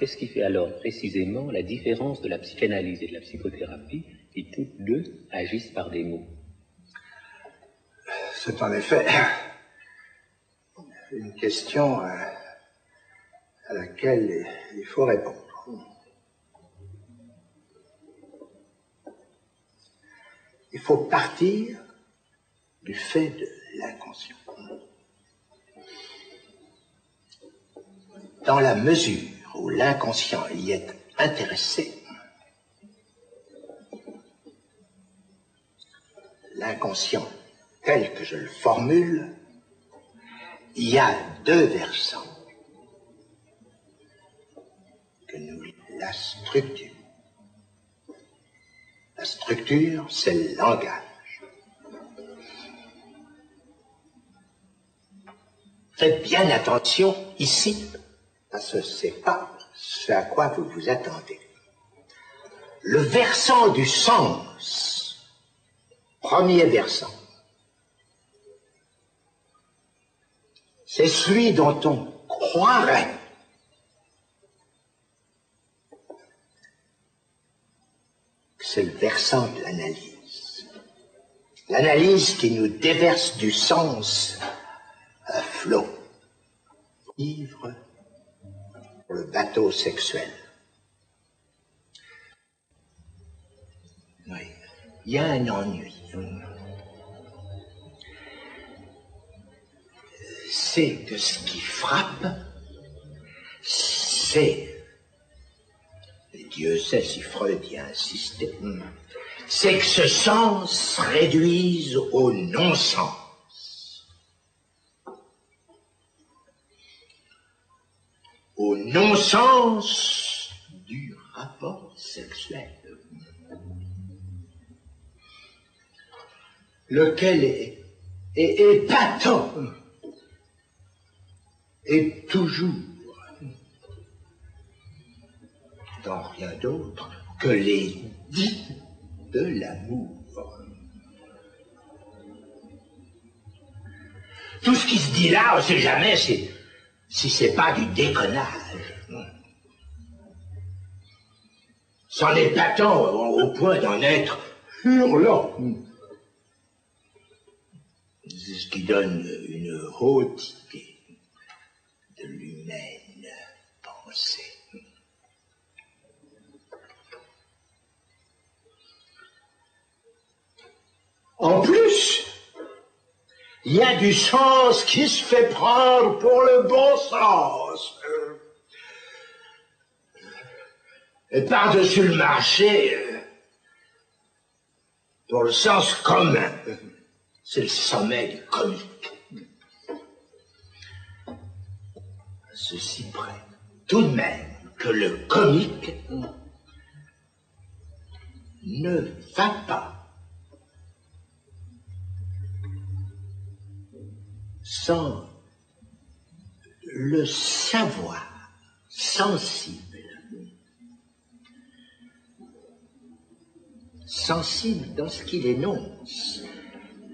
qu'est-ce qui fait alors précisément la différence de la psychanalyse et de la psychothérapie qui toutes deux agissent par des mots? C'est en effet une question à laquelle il faut répondre. Il faut partir du fait de l'inconscient. Dans la mesure où l'inconscient y est intéressé, l'inconscient tel que je le formule, il y a deux versants que nous lisons. La structure. La structure, c'est le langage. Faites bien attention ici, parce que ce n'est pas ce à quoi vous vous attendez. Le versant du sens, premier versant, c'est celui dont on croirait que c'est le versant de l'analyse. L'analyse qui nous déverse du sens à flot. Vivre pour le bateau sexuel. Oui, il y a un ennui. C'est que ce qui frappe, c'est, et Dieu sait si Freud y a insisté, c'est que ce sens se réduise au non-sens. Au non-sens du rapport sexuel. Lequel est épatant. Et toujours dans rien d'autre que les dits de l'amour. Tout ce qui se dit là, on ne sait jamais si c'est pas du déconnage. C'en est épatant au point d'en être hurlant. C'est ce qui donne une haute idée de l'humaine pensée. En plus, il y a du sens qui se fait prendre pour le bon sens. Et par-dessus le marché, pour le sens commun, c'est le sommet du comique. Ceci près, tout de même, que le comique ne va pas sans le savoir sensible. Sensible dans ce qu'il énonce,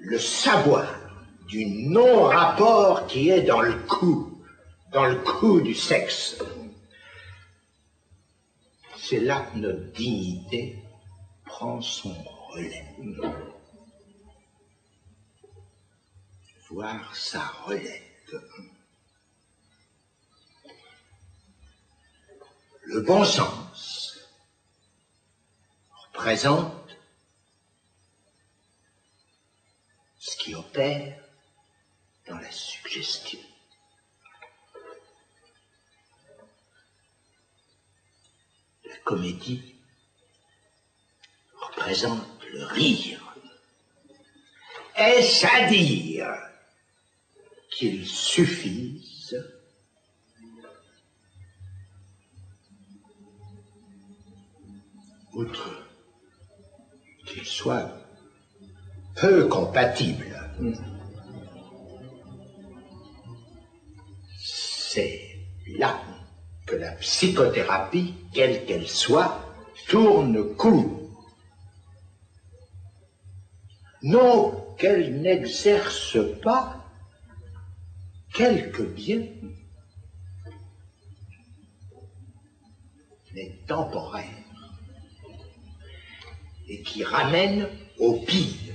le savoir du non-rapport qui est dans le coup du sexe. C'est là que notre dignité prend son relais. Voir sa relève. Le bon sens représente ce qui opère dans la suggestion. La comédie représente le rire. Est-ce à dire qu'il suffise outre qu'il soit peu compatible, c'est là que la psychothérapie, quelle qu'elle soit, tourne court. Non qu'elle n'exerce pas quelque bien, mais temporaire, et qui ramène au pire.